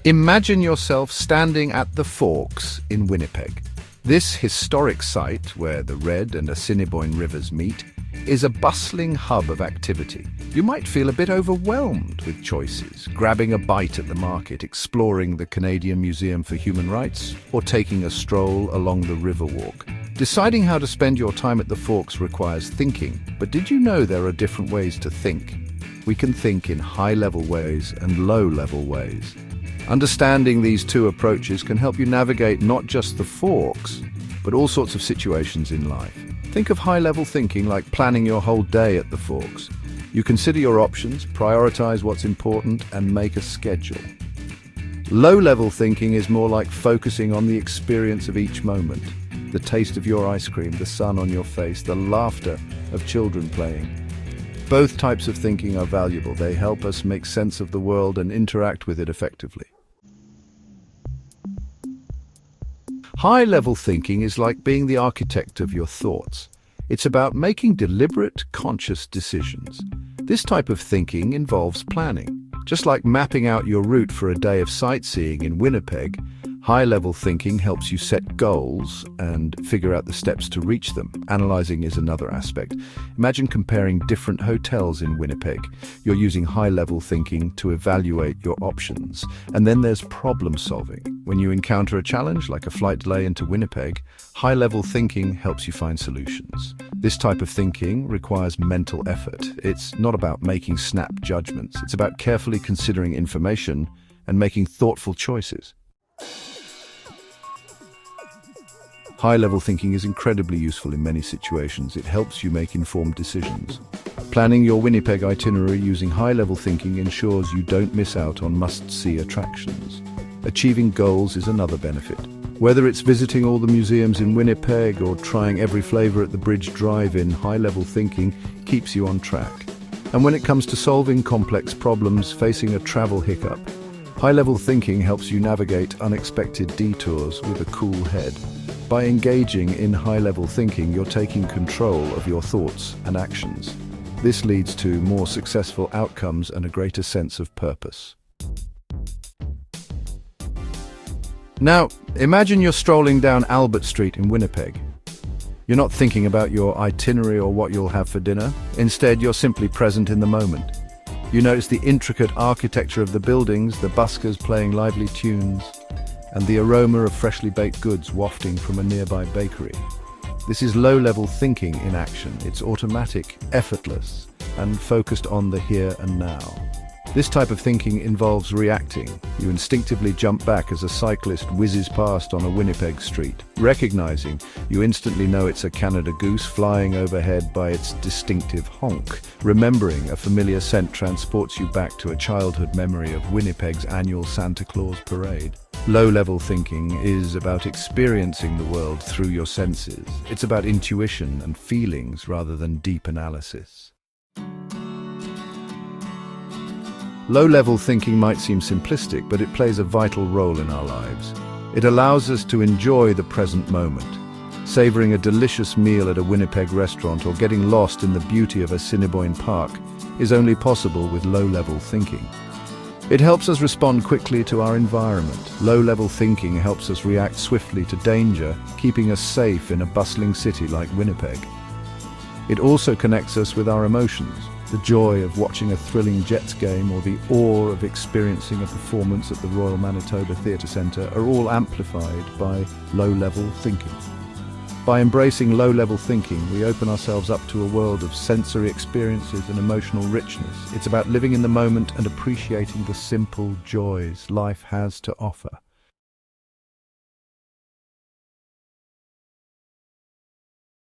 Imagine yourself standing at the Forks in Winnipeg. This historic site, where the Red and Assiniboine rivers meet, is a bustling hub of activity. You might feel a bit overwhelmed with choices, grabbing a bite at the market, exploring the Canadian Museum for Human Rights, or taking a stroll along the Riverwalk. Deciding how to spend your time at the Forks requires thinking, but did you know there are different ways to think? We can think in high-level ways and low-level ways. Understanding these two approaches can help you navigate not just the Forks, but all sorts of situations in life. Think of high-level thinking like planning your whole day at the Forks. You consider your options, prioritize what's important, and make a schedule. Low-level thinking is more like focusing on the experience of each moment. The taste of your ice cream, the sun on your face, the laughter of children playing. Both types of thinking are valuable. They help us make sense of the world and interact with it effectively. High-level thinking is like being the architect of your thoughts. It's about making deliberate, conscious decisions. This type of thinking involves planning. Just like mapping out your route for a day of sightseeing in Winnipeg, high-level thinking helps you set goals and figure out the steps to reach them. Analyzing is another aspect. Imagine comparing different hotels in Winnipeg. You're using high-level thinking to evaluate your options. And then there's problem-solving. When you encounter a challenge, like a flight delay into Winnipeg, high-level thinking helps you find solutions. This type of thinking requires mental effort. It's not about making snap judgments. It's about carefully considering information and making thoughtful choices. High-level thinking is incredibly useful in many situations. It helps you make informed decisions. Planning your Winnipeg itinerary using high-level thinking ensures you don't miss out on must-see attractions. Achieving goals is another benefit. Whether it's visiting all the museums in Winnipeg or trying every flavor at the Bridge Drive-In, high-level thinking keeps you on track. And when it comes to solving complex problems, facing a travel hiccup, high-level thinking helps you navigate unexpected detours with a cool head. By engaging in high-level thinking, you're taking control of your thoughts and actions. This leads to more successful outcomes and a greater sense of purpose. Now, imagine you're strolling down Albert Street in Winnipeg. You're not thinking about your itinerary or what you'll have for dinner. Instead, you're simply present in the moment. You notice the intricate architecture of the buildings, the buskers playing lively tunes, and the aroma of freshly baked goods wafting from a nearby bakery. This is low-level thinking in action. It's automatic, effortless, and focused on the here and now. This type of thinking involves reacting. You instinctively jump back as a cyclist whizzes past on a Winnipeg street. Recognizing, you instantly know it's a Canada goose flying overhead by its distinctive honk. Remembering, a familiar scent transports you back to a childhood memory of Winnipeg's annual Santa Claus parade. Low-level thinking is about experiencing the world through your senses. It's about intuition and feelings rather than deep analysis. Low-level thinking might seem simplistic, but it plays a vital role in our lives. It allows us to enjoy the present moment. Savoring a delicious meal at a Winnipeg restaurant or getting lost in the beauty of Assiniboine Park is only possible with low-level thinking. It helps us respond quickly to our environment. Low-level thinking helps us react swiftly to danger, keeping us safe in a bustling city like Winnipeg. It also connects us with our emotions. The joy of watching a thrilling Jets game or the awe of experiencing a performance at the Royal Manitoba Theatre Centre are all amplified by low-level thinking. By embracing low-level thinking, we open ourselves up to a world of sensory experiences and emotional richness. It's about living in the moment and appreciating the simple joys life has to offer.